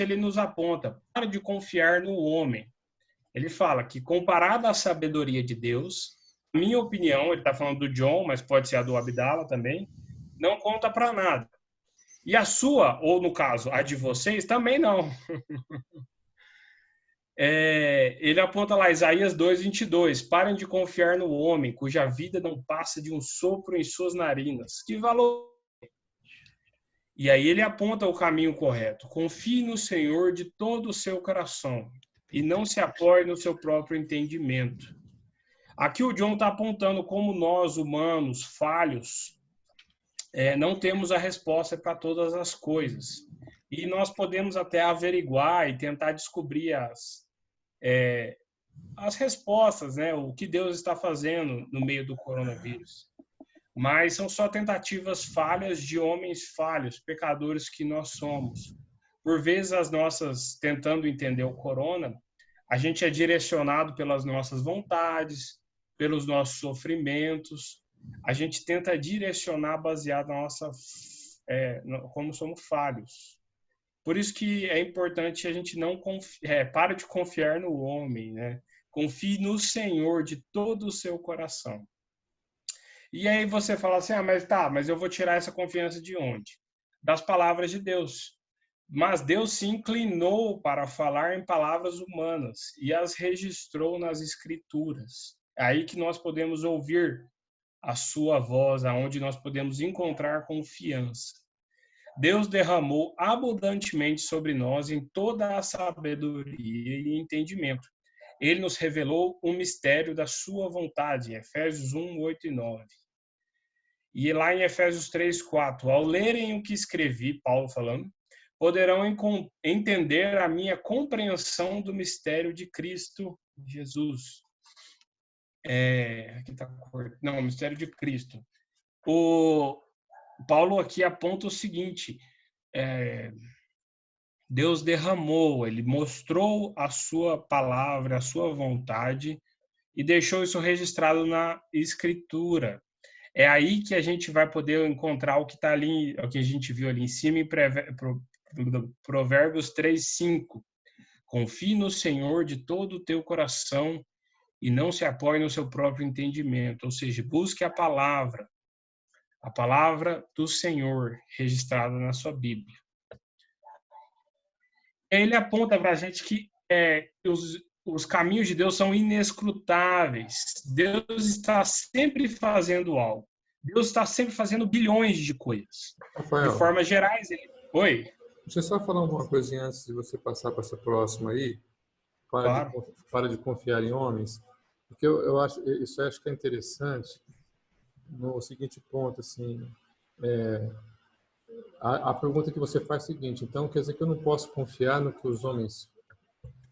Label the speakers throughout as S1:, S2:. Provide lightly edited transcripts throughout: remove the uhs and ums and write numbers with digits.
S1: ele nos aponta, para de confiar no homem. Ele fala que, comparado à sabedoria de Deus, na minha opinião, ele está falando do John, mas pode ser a do Abdala também, não conta para nada. E a sua, ou no caso, a de vocês, também não. Ele aponta lá, Isaías 2:22, parem de confiar no homem, cuja vida não passa de um sopro em suas narinas. Que valor! E aí ele aponta o caminho correto. Confie no Senhor de todo o seu coração e não se apoie no seu próprio entendimento. Aqui o John está apontando como nós, humanos, falhos, não temos a resposta para todas as coisas. E nós podemos até averiguar e tentar descobrir as respostas, né? O que Deus está fazendo no meio do coronavírus. Mas são só tentativas falhas de homens falhos, pecadores que nós somos. Por vezes, tentando entender o corona, a gente é direcionado pelas nossas vontades, pelos nossos sofrimentos. A gente tenta direcionar baseado na como somos falhos. Por isso que é importante a gente não para de confiar no homem, né? Confie no Senhor de todo o seu coração. E aí você fala assim, mas eu vou tirar essa confiança de onde? Das palavras de Deus. Mas Deus se inclinou para falar em palavras humanas e as registrou nas Escrituras. É aí que nós podemos ouvir a sua voz, aonde nós podemos encontrar confiança. Deus derramou abundantemente sobre nós em toda a sabedoria e entendimento. Ele nos revelou o mistério da sua vontade, Efésios 1, 8 e 9. E lá em Efésios 3, 4, ao lerem o que escrevi, Paulo falando, poderão entender a minha compreensão do mistério de Cristo Jesus. O mistério de Cristo. O Paulo aqui aponta o seguinte, Deus derramou, ele mostrou a sua palavra, a sua vontade e deixou isso registrado na Escritura. É aí que a gente vai poder encontrar o que está ali, o que a gente viu ali em cima em Provérbios 3:5. Confie no Senhor de todo o teu coração e não se apoie no seu próprio entendimento. Ou seja, busque a palavra do Senhor registrada na sua Bíblia. Ele aponta para a gente que os caminhos de Deus são inescrutáveis. Deus está sempre fazendo algo. Deus está sempre fazendo bilhões de coisas.
S2: Rafael,
S1: de formas gerais, Oi?
S2: Deixa eu só falar uma coisinha antes de você passar para essa próxima aí. Para de confiar em homens. Porque eu acho que é interessante no seguinte ponto, assim, a pergunta que você faz é a seguinte, então quer dizer que eu não posso confiar no que os homens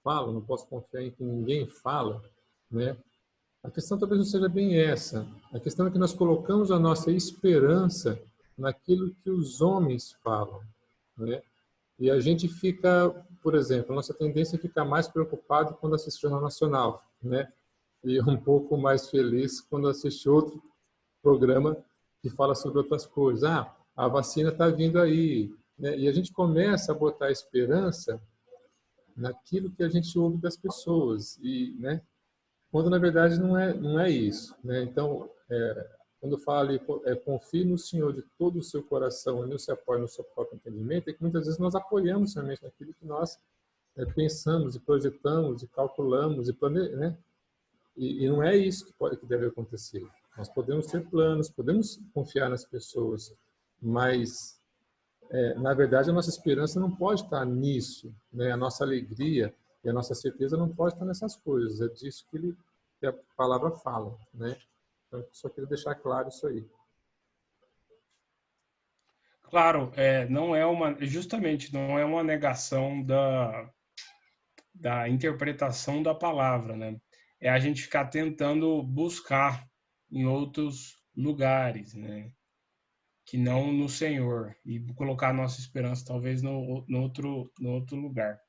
S2: falam, não posso confiar em que ninguém fala, né? A questão talvez não seja bem essa. A questão é que nós colocamos a nossa esperança naquilo que os homens falam, né? E a gente fica, por exemplo, a nossa tendência é ficar mais preocupado quando assiste o Jornal Nacional, né? E um pouco mais feliz quando assiste outro programa que fala sobre outras coisas. A vacina está vindo aí, né? E a gente começa a botar esperança naquilo que a gente ouve das pessoas, e, né? Quando na verdade não é isso, né? Então, quando eu falo confie no Senhor de todo o seu coração e não se apoie no seu próprio entendimento, é que muitas vezes nós apoiamos somente naquilo que nós pensamos e projetamos e calculamos e planejamos, né? E não é isso que deve acontecer. Nós podemos ter planos, podemos confiar nas pessoas, mas na verdade a nossa esperança não pode estar nisso, né? A nossa alegria e a nossa certeza não pode estar nessas coisas. É disso que a palavra fala, né? Então, só queria deixar claro isso aí.
S1: Claro, não é uma negação da interpretação da palavra, né? É a gente ficar tentando buscar em outros lugares, né? Que não no Senhor, e colocar a nossa esperança talvez no outro lugar.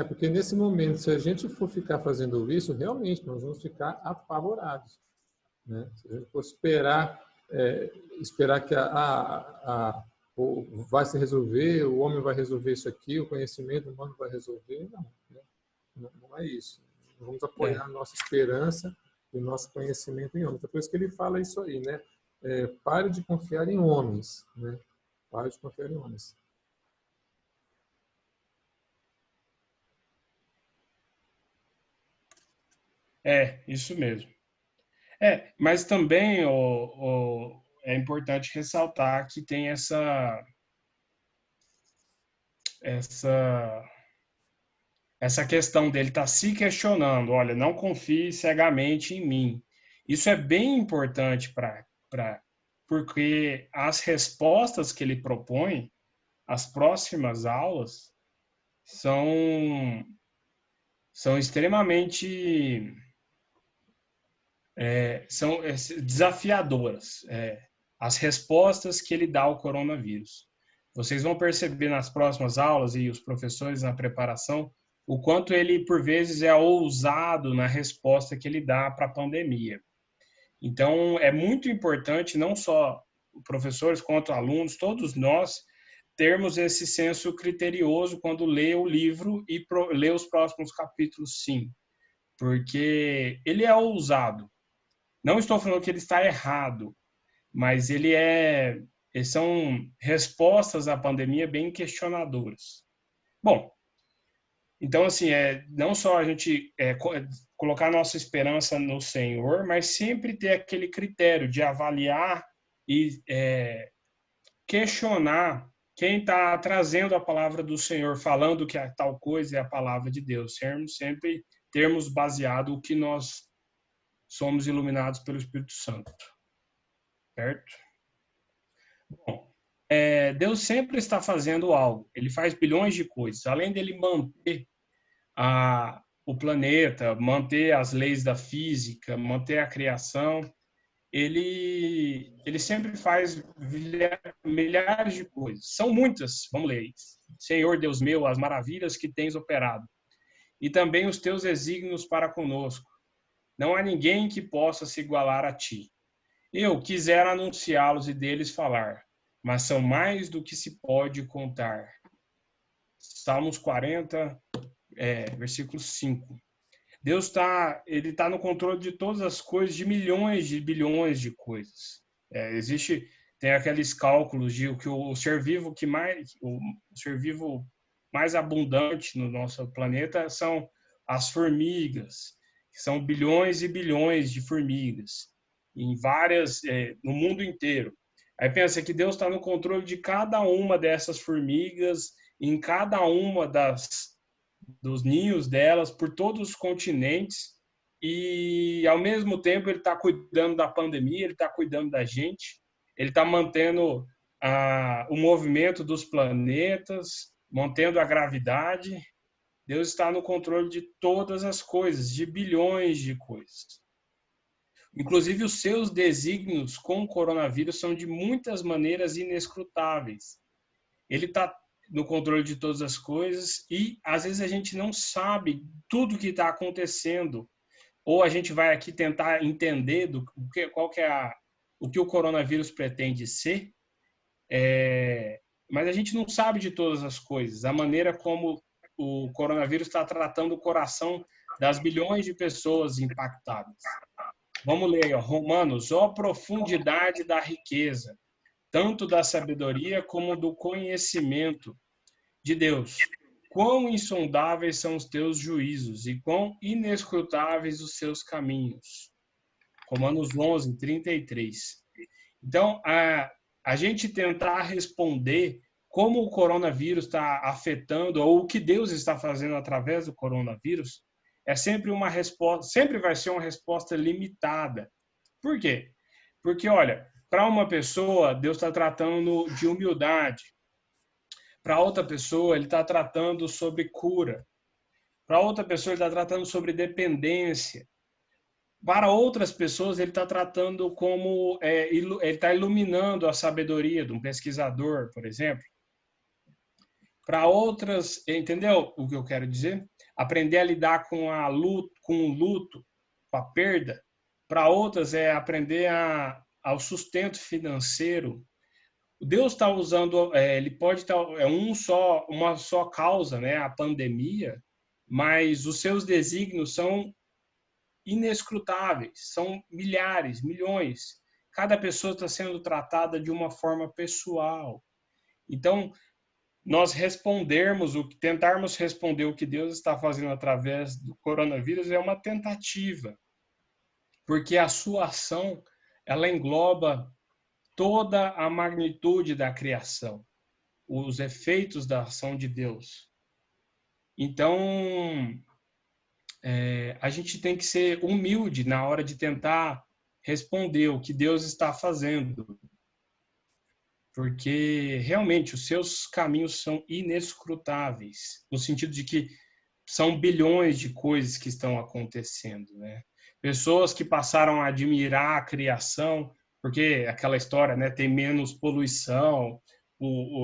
S2: Porque nesse momento, se a gente for ficar fazendo isso, realmente nós vamos ficar apavorados, né? Se a gente for esperar que ou vai se resolver, o homem vai resolver isso aqui, o conhecimento humano vai resolver. Não, né? Não é isso. Vamos apoiar a nossa esperança e o nosso conhecimento em homens. É por isso que ele fala isso aí, né? Pare de confiar em homens, né? Pare de confiar em homens.
S1: Isso mesmo. Mas também é importante ressaltar que tem essa, essa questão dele estar se questionando, olha, não confie cegamente em mim. Isso é bem importante porque as respostas que ele propõe, as próximas aulas, são, são extremamente são desafiadoras. As respostas que ele dá ao coronavírus. Vocês vão perceber nas próximas aulas e os professores na preparação o quanto ele, por vezes, é ousado na resposta que ele dá para a pandemia. Então, é muito importante, não só professores quanto alunos, todos nós, termos esse senso criterioso quando lê o livro e lê os próximos capítulos, sim. Porque ele é ousado. Não estou falando que ele está errado, mas eles são respostas à pandemia bem questionadoras. Bom, então assim, não só a gente colocar nossa esperança no Senhor, mas sempre ter aquele critério de avaliar e questionar quem está trazendo a palavra do Senhor, falando que a tal coisa é a palavra de Deus. Sempre termos baseado o que nós somos iluminados pelo Espírito Santo. Certo? Bom, Deus sempre está fazendo algo. Ele faz bilhões de coisas. Além dele manter o planeta, manter as leis da física, manter a criação, ele sempre faz milhares de coisas. São muitas, vamos ler. Senhor Deus meu, as maravilhas que tens operado, e também os teus desígnios para conosco. Não há ninguém que possa se igualar a ti. Eu quisera anunciá-los e deles falar, mas são mais do que se pode contar. Salmos 40, versículo 5. Deus ele tá no controle de todas as coisas, de milhões de bilhões de coisas. Tem aqueles cálculos de que o ser vivo o ser vivo mais abundante no nosso planeta são as formigas, que são bilhões e bilhões de formigas no mundo inteiro. Aí pensa que Deus está no controle de cada uma dessas formigas, em cada uma dos ninhos delas, por todos os continentes, e ao mesmo tempo ele está cuidando da pandemia, ele está cuidando da gente, ele está mantendo o movimento dos planetas, mantendo a gravidade. Deus está no controle de todas as coisas, de bilhões de coisas. Inclusive, os seus desígnios com o coronavírus são de muitas maneiras inescrutáveis. Ele está no controle de todas as coisas e, às vezes, a gente não sabe tudo o que está acontecendo. Ou a gente vai aqui tentar entender o que o coronavírus pretende ser, mas a gente não sabe de todas as coisas. A maneira como o coronavírus está tratando o coração das bilhões de pessoas impactadas. Vamos ler aí, Romanos, ó profundidade da riqueza, tanto da sabedoria como do conhecimento de Deus. Quão insondáveis são os teus juízos e quão inescrutáveis os seus caminhos. Romanos 11, 33. Então, a gente tentar responder como o coronavírus está afetando ou o que Deus está fazendo através do coronavírus é sempre uma resposta, sempre vai ser uma resposta limitada. Por quê? Porque, olha, para uma pessoa, Deus está tratando de humildade. Para outra pessoa, ele está tratando sobre cura. Para outra pessoa, ele está tratando sobre dependência. Para outras pessoas, ele está tratando como... ele está iluminando a sabedoria de um pesquisador, por exemplo. Para outras, entendeu o que eu quero dizer? Aprender a lidar com o luto, com a perda. Para outras, é aprender ao sustento financeiro. Deus está usando, ele pode estar, uma só causa, né, a pandemia, mas os seus desígnios são inescrutáveis, são milhares, milhões. Cada pessoa está sendo tratada de uma forma pessoal. Então, tentarmos responder o que Deus está fazendo através do coronavírus é uma tentativa, porque a sua ação, ela engloba toda a magnitude da criação, os efeitos da ação de Deus. Então, a gente tem que ser humilde na hora de tentar responder o que Deus está fazendo, porque realmente os seus caminhos são inescrutáveis, no sentido de que são bilhões de coisas que estão acontecendo, né? Pessoas que passaram a admirar a criação, porque aquela história, né, tem menos poluição,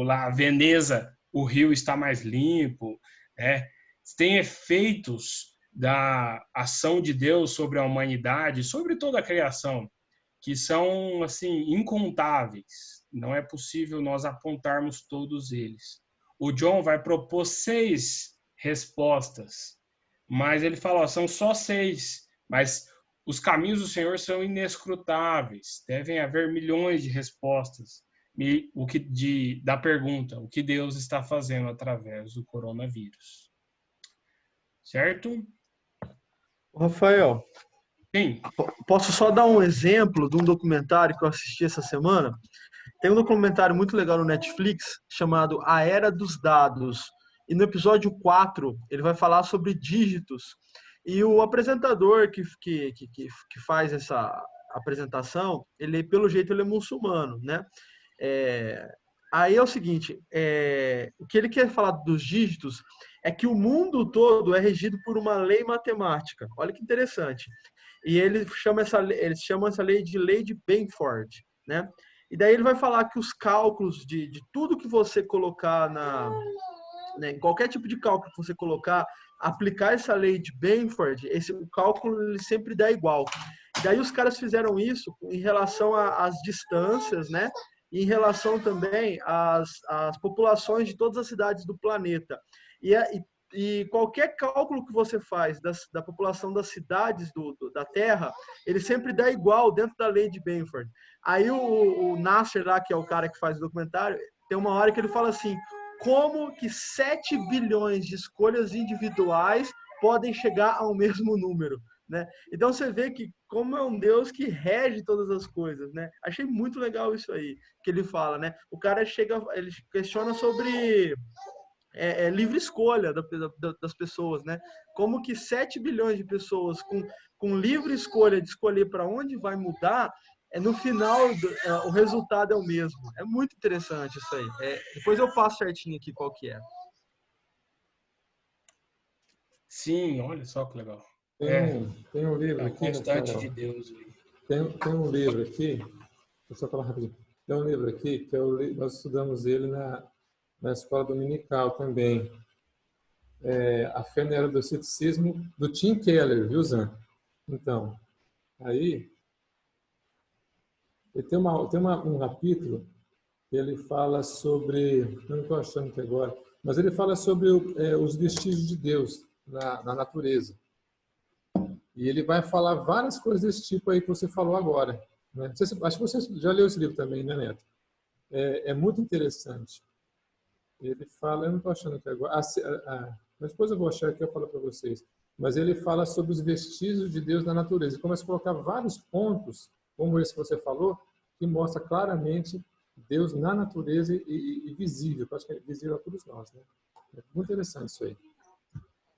S1: lá Veneza, o rio está mais limpo, né? Tem efeitos da ação de Deus sobre a humanidade, sobre toda a criação, que são assim incontáveis. Não é possível nós apontarmos todos eles. O John vai propor 6 respostas, mas ele fala, ó, são só 6, mas os caminhos do Senhor são inescrutáveis. Devem haver milhões de respostas da pergunta, o que Deus está fazendo através do coronavírus. Certo?
S3: Rafael,
S1: Sim.
S3: Posso só dar um exemplo de um documentário que eu assisti essa semana? Tem um documentário muito legal no Netflix chamado A Era dos Dados. E no episódio 4, ele vai falar sobre dígitos. E o apresentador que faz essa apresentação, ele, pelo jeito, ele é muçulmano, né? Aí é o seguinte, o que ele quer falar dos dígitos é que o mundo todo é regido por uma lei matemática. Olha que interessante. E eles chamam essa lei de Benford, né? E daí ele vai falar que os cálculos de tudo que você colocar né, qualquer tipo de cálculo que você colocar, aplicar essa lei de Benford, o cálculo ele sempre dá igual. E daí os caras fizeram isso em relação às distâncias, né? E em relação também às populações de todas as cidades do planeta. E qualquer cálculo que você faz da população das cidades da Terra, ele sempre dá igual dentro da lei de Benford. Aí o Nasser lá, que é o cara que faz o documentário, tem uma hora que ele fala assim, como que 7 bilhões de escolhas individuais podem chegar ao mesmo número, né? Então você vê que como é um Deus que rege todas as coisas, né? Achei muito legal isso aí que ele fala, né? O cara ele questiona sobre livre escolha das pessoas, né? Como que 7 bilhões de pessoas com livre escolha de escolher para onde vai mudar, no final o resultado é o mesmo. É muito interessante isso aí. Depois eu passo certinho aqui qual que é.
S1: Sim, olha só que legal.
S2: Tem um livro aqui,
S1: a constante
S2: Rafael.
S1: de Deus.
S2: Tem um livro aqui, deixa eu só falar rapidinho. Tem um livro aqui que nós estudamos ele na escola dominical também. A Fé na Era do Ceticismo, do Tim Keller, viu, Zan? Então, aí tem um capítulo que ele fala sobre, eu não estou achando aqui agora, mas ele fala sobre os vestígios de Deus na natureza. E ele vai falar várias coisas desse tipo aí que você falou agora. Né? Acho que você já leu esse livro também, né, Neto? É muito interessante. Ele fala, eu não estou achando aqui agora, mas depois eu vou achar aqui e eu falo para vocês. Mas ele fala sobre os vestígios de Deus na natureza. Ele começa a colocar vários pontos, como esse que você falou, que mostra claramente Deus na natureza e visível. Eu acho que é visível a todos nós. Né? É muito interessante isso aí.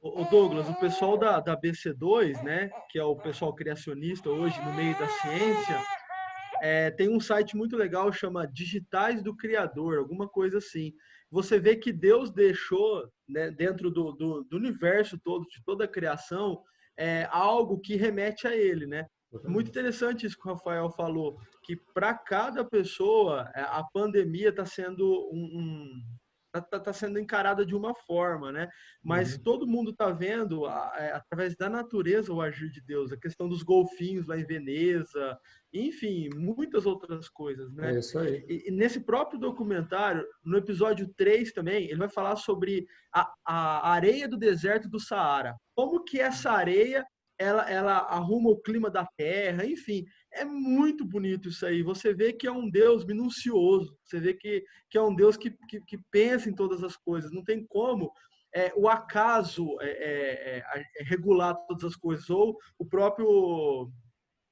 S3: O Douglas, o pessoal da BC2, né, que é o pessoal criacionista hoje no meio da ciência, tem um site muito legal, chama Digitais do Criador, alguma coisa assim. Você vê que Deus deixou, né, dentro do universo todo, de toda a criação, algo que remete a ele, né? Muito interessante isso que o Rafael falou, que para cada pessoa a pandemia está sendo tá sendo encarada de uma forma, né? Mas todo mundo está vendo, através da natureza, o agir de Deus. A questão dos golfinhos lá em Veneza, enfim, muitas outras coisas, né?
S2: É isso aí.
S3: E nesse próprio documentário, no episódio 3 também, ele vai falar sobre a areia do deserto do Saara. Como que essa areia ela arruma o clima da terra, enfim, é muito bonito isso aí. Você vê que é um Deus minucioso, você vê que é um Deus que pensa em todas as coisas. Não tem como o acaso regular todas as coisas. Ou o próprio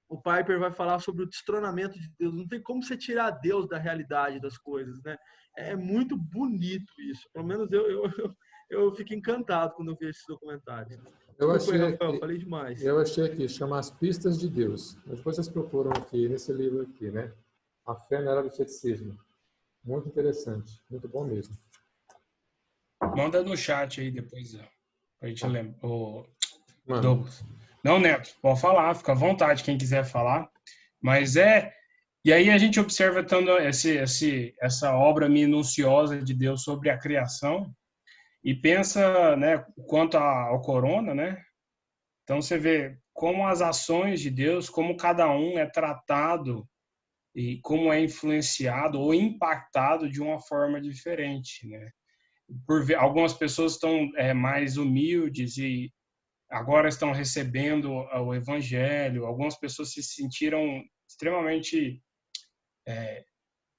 S3: Piper vai falar sobre o destronamento de Deus. Não tem como você tirar Deus da realidade das coisas, né? É muito bonito isso. Pelo menos eu fico encantado quando eu vejo esse documentário. Desculpa, Rafael, falei demais.
S2: Eu achei aqui, chama As Pistas de Deus. Mas depois vocês procuram aqui, nesse livro aqui, né? A Fé na Era do Ceticismo. Muito interessante, muito bom mesmo.
S1: Manda no chat aí depois, pra gente lembrar.
S2: Mano.
S1: Douglas. Não, Neto, pode falar, fica à vontade quem quiser falar. Mas e aí a gente observa tanto essa obra minuciosa de Deus sobre a criação e pensa, né, quanto ao corona, né? Então você vê como as ações de Deus, como cada um é tratado e como é influenciado ou impactado de uma forma diferente, né? Algumas pessoas estão mais humildes e agora estão recebendo o evangelho. Algumas pessoas se sentiram extremamente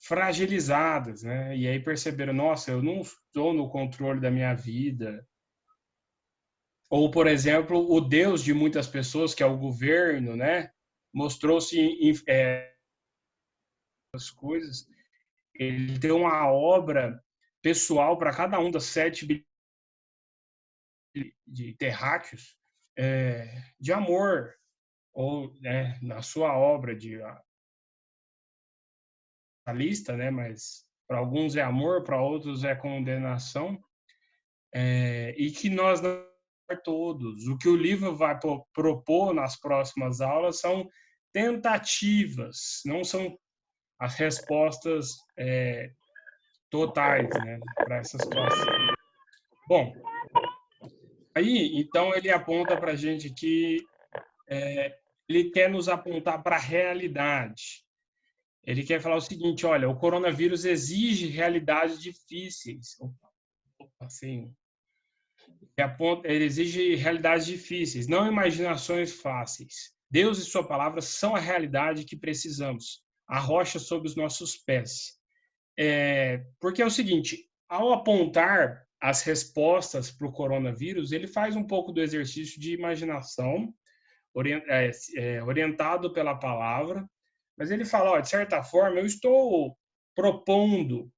S1: fragilizadas, né? E aí perceberam, nossa, eu não estou no controle da minha vida. Ou, por exemplo, o Deus de muitas pessoas, que é o governo, né? Mostrou-se as coisas. Ele deu uma obra pessoal para cada um das 7 bilhões de terráqueos de amor, ou na sua obra a lista, né? Mas para alguns é amor, para outros é condenação, e que nós não todos. O que o livro vai propor nas próximas aulas são tentativas, não são as respostas totais, né, para essa situação. Bom, aí, então, ele aponta para a gente que ele quer nos apontar para a realidade. Ele quer falar o seguinte, olha, o coronavírus exige realidades difíceis. Assim, ele exige realidades difíceis, não imaginações fáceis. Deus e sua palavra são a realidade que precisamos, a rocha sob os nossos pés. Porque é o seguinte, ao apontar as respostas para o coronavírus, ele faz um pouco do exercício de imaginação, orientado pela palavra, mas ele fala, de certa forma, eu estou propondo,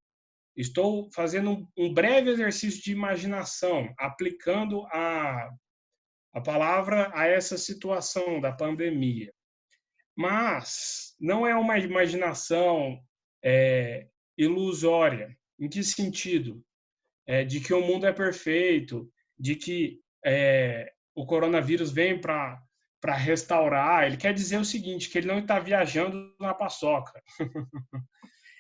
S1: estou fazendo um breve exercício de imaginação, aplicando a palavra a essa situação da pandemia. Mas não é uma imaginação ilusória. Em que sentido? De que o mundo é perfeito, de que o coronavírus vem para restaurar. Ele quer dizer o seguinte, que ele não está viajando na paçoca.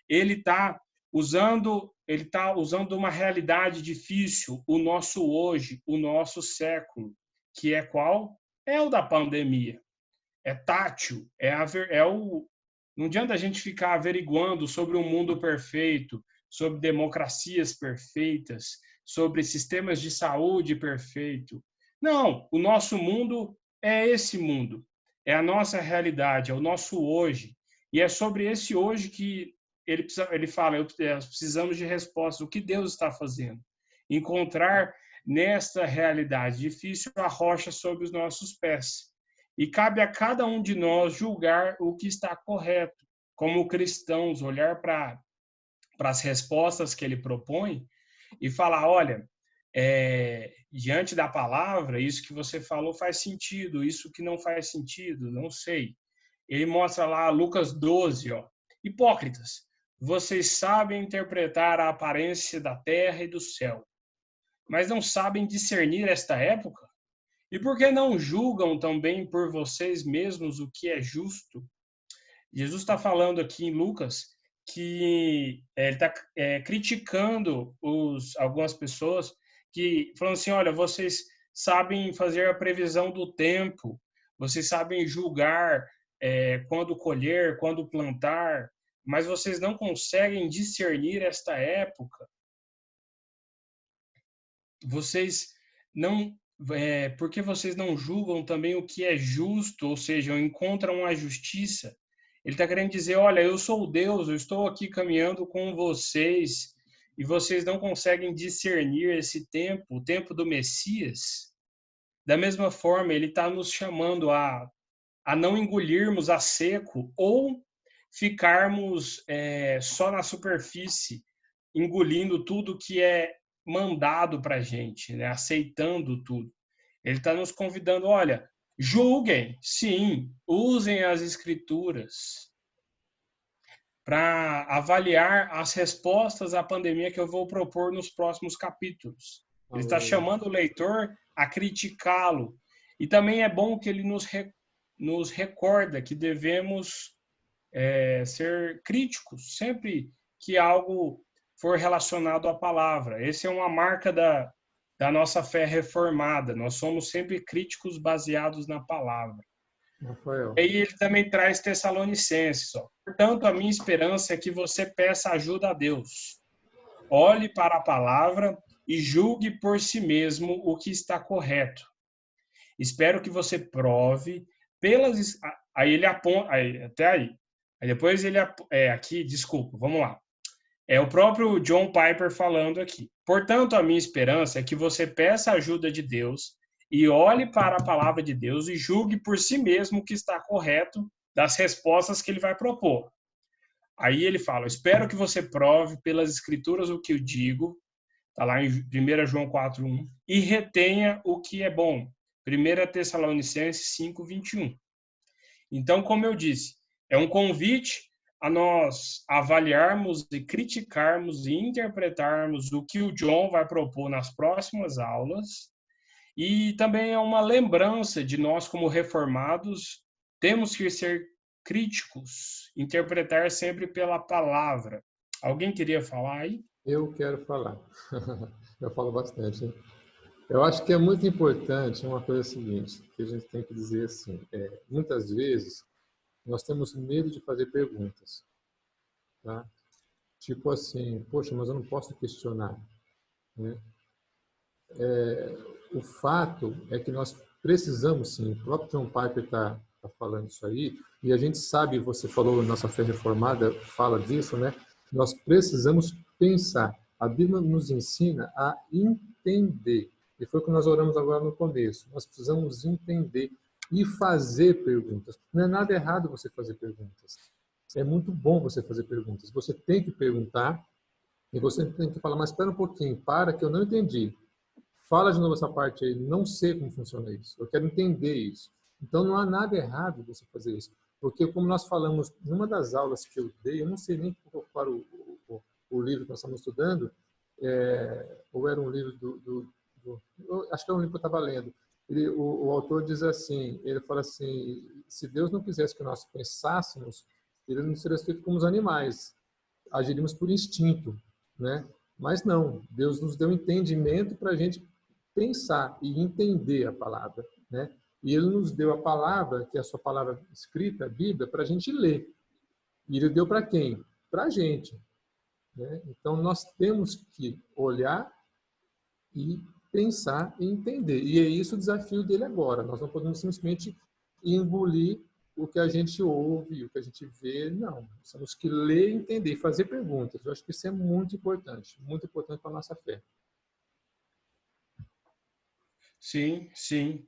S1: Ele está usando uma realidade difícil, o nosso hoje, o nosso século, que é qual? É o da pandemia. É tátil, não adianta a gente ficar averiguando sobre um mundo perfeito, sobre democracias perfeitas, sobre sistemas de saúde perfeito. Não, o nosso mundo é esse mundo, é a nossa realidade, é o nosso hoje. E é sobre esse hoje que ele fala, precisamos de respostas, o que Deus está fazendo? Encontrar nesta realidade difícil a rocha sob os nossos pés. E cabe a cada um de nós julgar o que está correto, como cristãos, olhar para as respostas que ele propõe e falar, olha, diante da palavra, isso que você falou faz sentido, isso que não faz sentido, não sei. Ele mostra lá Lucas 12, hipócritas, vocês sabem interpretar a aparência da terra e do céu, mas não sabem discernir esta época? E por que não julgam também por vocês mesmos o que é justo? Jesus está falando aqui em Lucas que ele está criticando algumas pessoas que falando assim, olha, vocês sabem fazer a previsão do tempo, vocês sabem julgar quando colher, quando plantar, mas vocês não conseguem discernir esta época. Vocês não, porque vocês não julgam também o que é justo, ou seja, encontram a justiça. Ele está querendo dizer, olha, eu sou Deus, eu estou aqui caminhando com vocês e vocês não conseguem discernir esse tempo, o tempo do Messias. Da mesma forma, ele está nos chamando a não engolirmos a seco ou ficarmos só na superfície, engolindo tudo que é mandado para a gente, né? Aceitando tudo. Ele está nos convidando, olha, julguem, sim, usem as escrituras para avaliar as respostas à pandemia que eu vou propor nos próximos capítulos. Ele está chamando o leitor a criticá-lo. E também é bom que ele nos recorda que devemos ser críticos sempre que algo for relacionado à palavra. Essa é uma marca da nossa fé reformada. Nós somos sempre críticos baseados na palavra.
S2: Rafael.
S1: E aí ele também traz Tessalonicenses. Ó. Portanto, a minha esperança é que você peça ajuda a Deus. Olhe para a palavra e julgue por si mesmo o que está correto. Espero que você prove pelas... Aí ele aponta... Até aí. Aí depois ele... aqui, desculpa, vamos lá. É o próprio John Piper falando aqui. Portanto, a minha esperança é que você peça a ajuda de Deus e olhe para a palavra de Deus e julgue por si mesmo o que está correto das respostas que ele vai propor. Aí ele fala, espero que você prove pelas escrituras o que eu digo, está lá em 1 João 4:1, e retenha o que é bom. 1 Tessalonicenses 5:21. Então, como eu disse, é um convite a nós avaliarmos e criticarmos e interpretarmos o que o John vai propor nas próximas aulas. E também é uma lembrança de nós, como reformados, temos que ser críticos, interpretar sempre pela palavra. Alguém queria falar aí?
S2: Eu quero falar. Eu falo bastante. Hein? Eu acho que é muito importante uma coisa seguinte, que a gente tem que dizer assim, muitas vezes nós temos medo de fazer perguntas. Tá? Tipo assim, poxa, mas eu não posso questionar. Né? O fato é que nós precisamos, sim, o próprio John Piper está falando isso aí, e a gente sabe, você falou, nossa fé reformada fala disso, né? Nós precisamos pensar. A Bíblia nos ensina a entender. E foi o que nós oramos agora no começo. Nós precisamos entender e fazer perguntas. Não é nada errado você fazer perguntas. É muito bom você fazer perguntas. Você tem que perguntar e você tem que falar, mas espera um pouquinho, para que eu não entendi. Fala de novo essa parte aí, não sei como funciona isso, eu quero entender isso. Então não há nada errado você fazer isso, porque como nós falamos numa das aulas que eu dei, eu não sei nem qual o livro que nós estamos estudando, ou era um livro acho que é um livro que eu estava lendo, o autor diz assim, ele fala assim, se Deus não quisesse que nós pensássemos, ele não seria feito como os animais, agiríamos por instinto, né? Mas não, Deus nos deu entendimento para a gente pensar e entender a palavra, né? E Ele nos deu a palavra, que é a sua palavra escrita, a Bíblia, para a gente ler. E Ele deu para quem? Para a gente. Né? Então, nós temos que olhar e pensar e entender. E é isso o desafio dele agora. Nós não podemos simplesmente engolir o que a gente ouve, o que a gente vê, não. Nós temos que ler, entender e fazer perguntas. Eu acho que isso é muito importante para a nossa fé.
S1: Sim, sim.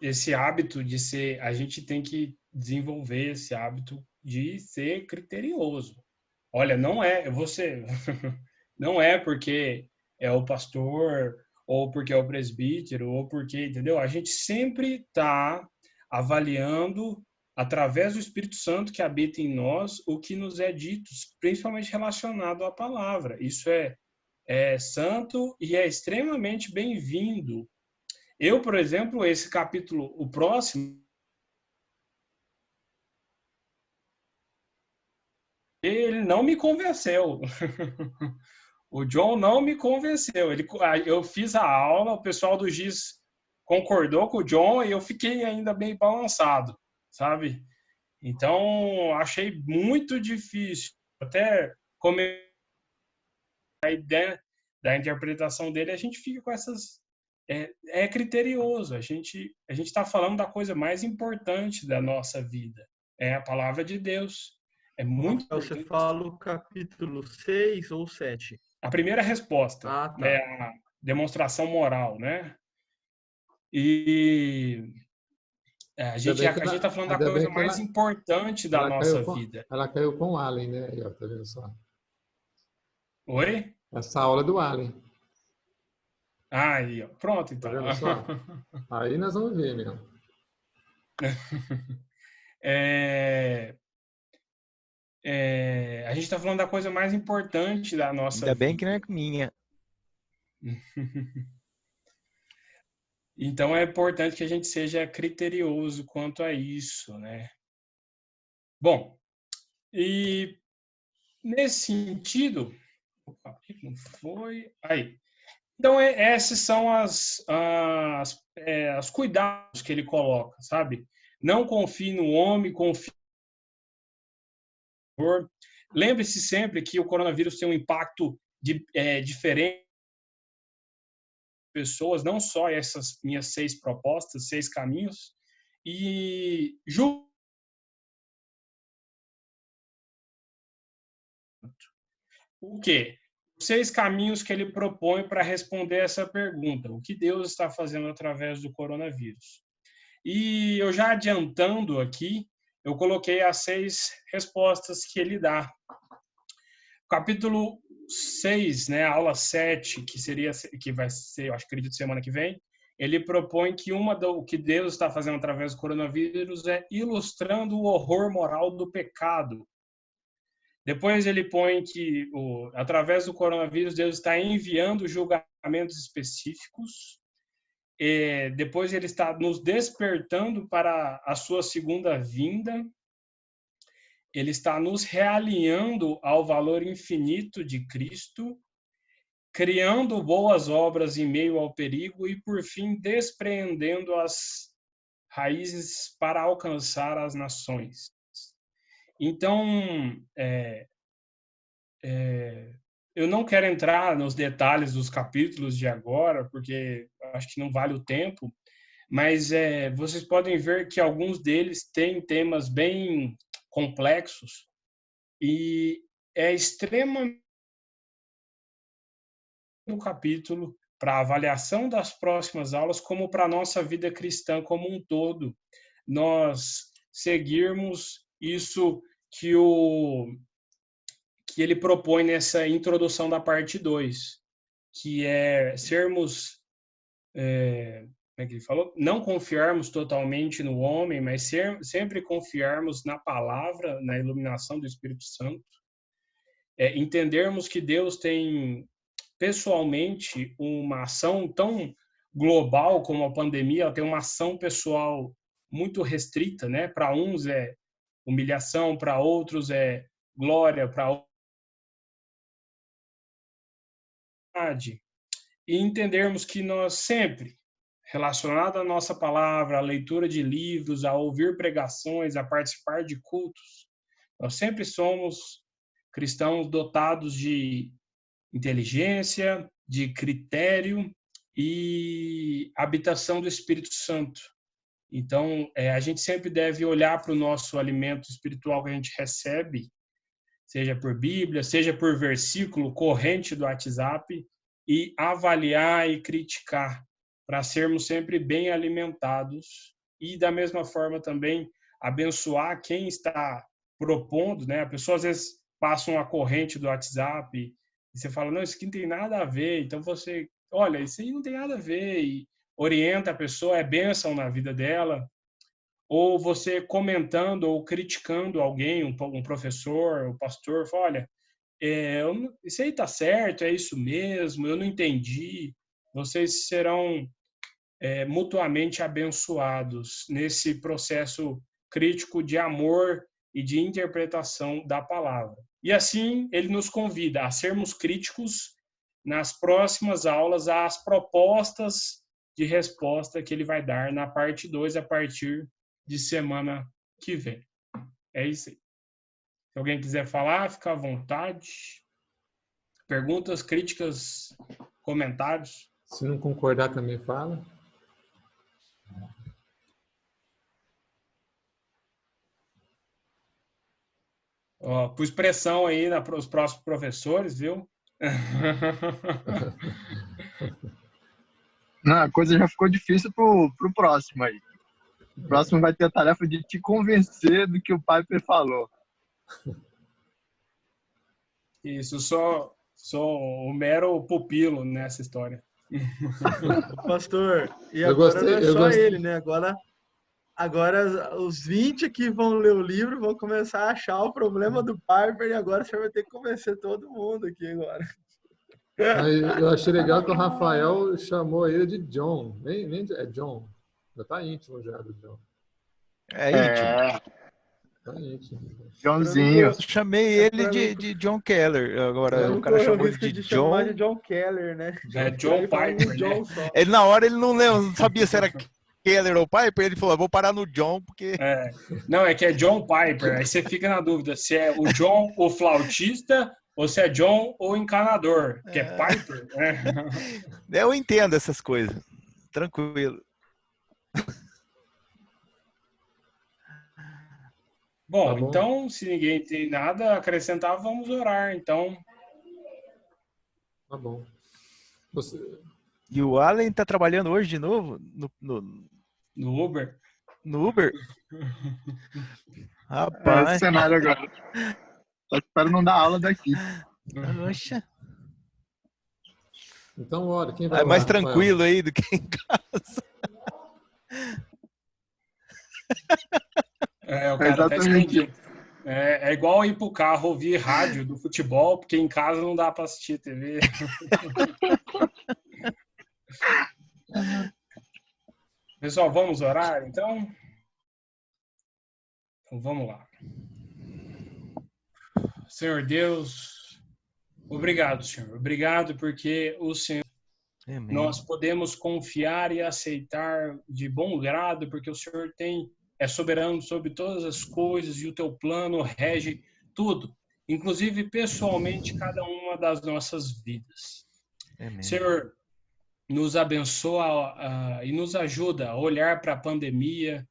S1: Esse hábito de ser, a gente tem que desenvolver esse hábito de ser criterioso. Olha, não é, você, não é porque é o pastor, ou porque é o presbítero, ou porque, entendeu? A gente sempre está avaliando, através do Espírito Santo que habita em nós, o que nos é dito, principalmente relacionado à palavra. Isso é santo e é extremamente bem-vindo. Eu, por exemplo, esse capítulo, o próximo, Ele não me convenceu. O John não me convenceu. Eu fiz a aula, o pessoal do GIS concordou com o John e eu fiquei ainda bem balançado, sabe? Então, achei muito difícil. Até como a ideia da interpretação dele, a gente fica com essas... É criterioso. A gente está falando da coisa mais importante da nossa vida. É a palavra de Deus. É muito
S3: Rafael, você
S1: importante.
S3: fala o capítulo 6 ou 7?
S1: A primeira resposta é
S3: Tá.
S1: a demonstração moral, né? E a gente está falando da
S2: Ainda
S1: coisa
S2: bem que
S1: mais importante da nossa vida.
S2: ela caiu com o Allen, né? Aí, ó, tá vendo só?
S1: Oi?
S2: Essa aula do Allen.
S1: Aí, ó. Pronto,
S2: Tá
S1: então.
S2: vendo só? Aí nós vamos ver mesmo.
S1: A gente está falando da coisa mais importante da nossa
S4: Ainda
S1: vida.
S4: bem que não é minha.
S1: Então é importante que a gente seja criterioso quanto a isso, né? Bom, e nesse sentido, opa, não foi aí. Então esses são os cuidados que ele coloca, sabe? Não confie no homem, confie no Senhor. Lembre-se sempre que o coronavírus tem um impacto diferente pessoas, não só essas minhas 6 propostas, 6 caminhos, e o quê? Os 6 caminhos que ele propõe para responder essa pergunta, o que Deus está fazendo através do coronavírus. E eu já adiantando aqui, eu coloquei as 6 respostas que ele dá. Capítulo 6, né, aula 7, que vai ser, eu acredito, semana que vem, ele propõe que o que Deus está fazendo através do coronavírus é ilustrando o horror moral do pecado. Depois ele põe que, através do coronavírus, Deus está enviando julgamentos específicos. Depois ele está nos despertando para a sua segunda vinda. Ele está nos realinhando ao valor infinito de Cristo, criando boas obras em meio ao perigo e, por fim, despreendendo as raízes para alcançar as nações. Então, eu não quero entrar nos detalhes dos capítulos de agora, porque acho que não vale o tempo, mas vocês podem ver que alguns deles têm temas bem complexos e é extremamente no capítulo para a avaliação das próximas aulas, como para a nossa vida cristã como um todo, nós seguirmos isso que ele propõe nessa introdução da parte 2, que é sermos, como é que ele falou? Não confiarmos totalmente no homem, mas sempre confiarmos na palavra, na iluminação do Espírito Santo, entendermos que Deus tem pessoalmente uma ação tão global como a pandemia, ela tem uma ação pessoal muito restrita, né? Para uns é humilhação, para outros é glória, para outros e entendermos que nós sempre, relacionado à nossa palavra, à leitura de livros, a ouvir pregações, a participar de cultos, nós sempre somos cristãos dotados de inteligência, de critério e habitação do Espírito Santo. Então, a gente sempre deve olhar para o nosso alimento espiritual que a gente recebe, seja por Bíblia, seja por versículo, corrente do WhatsApp, e avaliar e criticar, para sermos sempre bem alimentados e, da mesma forma, também abençoar quem está propondo, né? A pessoa, às vezes, passa uma corrente do WhatsApp e você fala, não, isso aqui não tem nada a ver. Então, você, olha, isso aí não tem nada a ver e orienta a pessoa, é bênção na vida dela. Ou você comentando ou criticando alguém, um professor, um pastor, fala, olha, isso aí tá certo, é isso mesmo, eu não entendi. Vocês serão mutuamente abençoados nesse processo crítico de amor e de interpretação da palavra. E assim ele nos convida a sermos críticos nas próximas aulas às propostas de resposta que ele vai dar na parte 2 a partir de semana que vem. É isso aí. Se alguém quiser falar, fica à vontade. Perguntas, críticas, comentários.
S2: Se não concordar, também fala.
S1: Ó, pus pressão aí para os próximos professores, viu?
S4: Não, a coisa já ficou difícil pro próximo aí. O próximo vai ter a tarefa de te convencer do que o Piper falou.
S1: Isso, sou um mero pupilo nessa história.
S3: Pastor, e agora não é só ele, né? Agora os 20 que vão ler o livro vão começar a achar o problema do Piper e agora você vai ter que convencer todo mundo aqui agora.
S2: Eu achei legal que o Rafael chamou ele de John. Nem é John. Já tá íntimo já do John.
S5: É íntimo.
S2: Tá íntimo.
S4: Joãozinho.
S5: Eu chamei ele de John Keller. Agora o cara chamou ele de John.
S3: De John Keller, né?
S1: É John Piper,
S3: John
S1: né?
S5: Ele, na hora ele não lembra, não sabia se era Keller ou Piper. Ele falou, vou parar no John, porque...
S1: Não, é que é John Piper. Aí você fica na dúvida se é o John o flautista ou se é John o encanador, que é Piper.
S5: Eu entendo essas coisas. Tranquilo.
S1: Bom,
S2: Tá bom.
S1: então, se ninguém tem nada a acrescentar, vamos orar, então.
S2: Tá bom.
S5: E o Allen tá trabalhando hoje de novo
S1: No Uber?
S5: No Uber?
S4: É
S5: Rapaz.
S4: esse cenário agora. Só espero não dar aula daqui.
S5: Oxa.
S2: Então, olha, quem vai
S5: É mais
S2: lá, Rafael?
S5: tranquilo aí do que em casa.
S1: O cara tá escondido. É igual ir pro carro ouvir rádio do futebol, porque em casa não dá para assistir TV. Pessoal, vamos orar, então? Então, vamos lá. Senhor Deus, obrigado, Senhor. Obrigado porque o Senhor...
S5: Amém.
S1: Nós podemos confiar e aceitar de bom grado, porque o Senhor é soberano sobre todas as coisas e o teu plano rege tudo, inclusive pessoalmente cada uma das nossas vidas.
S5: Amém.
S1: Senhor, nos abençoa e nos ajuda a olhar para a pandemia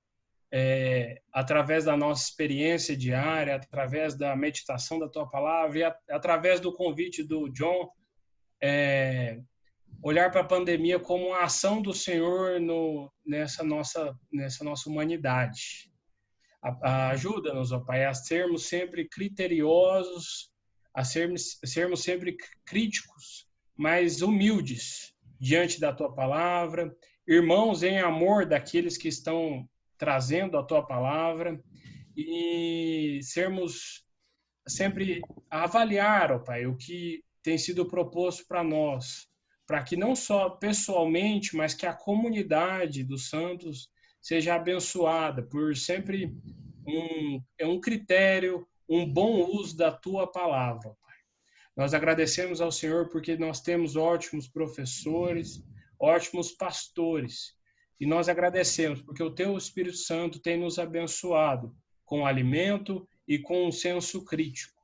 S1: através da nossa experiência diária, através da meditação da tua palavra e através do convite do John, olhar para a pandemia como uma ação do Senhor nessa nossa humanidade. Ajuda-nos, ó Pai, a sermos sempre criteriosos, a sermos sempre críticos, mas humildes diante da Tua palavra, irmãos em amor daqueles que estão trazendo a Tua palavra e sermos sempre a avaliar, ó Pai, o que tem sido proposto para nós, para que não só pessoalmente, mas que a comunidade dos santos seja abençoada por sempre um critério, um bom uso da tua palavra, Pai. Nós agradecemos ao Senhor porque nós temos ótimos professores, ótimos pastores, e nós agradecemos porque o teu Espírito Santo tem nos abençoado com alimento e com um senso crítico.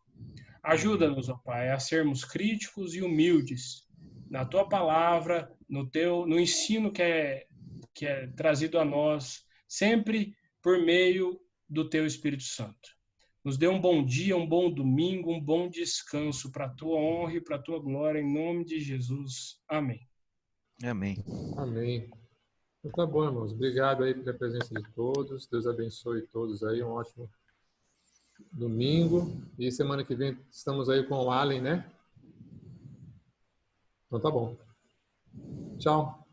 S1: Ajuda-nos, ó Pai, a sermos críticos e humildes na tua palavra, no ensino que é trazido a nós, sempre por meio do teu Espírito Santo. Nos dê um bom dia, um bom domingo, um bom descanso para a tua honra e para a tua glória, em nome de Jesus. Amém.
S5: Amém.
S2: Amém. Então, tá bom, irmãos. Obrigado aí pela presença de todos. Deus abençoe todos aí. Um ótimo domingo. E semana que vem estamos aí com o Allen, né? Então tá bom. Tchau.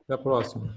S2: Até a próxima.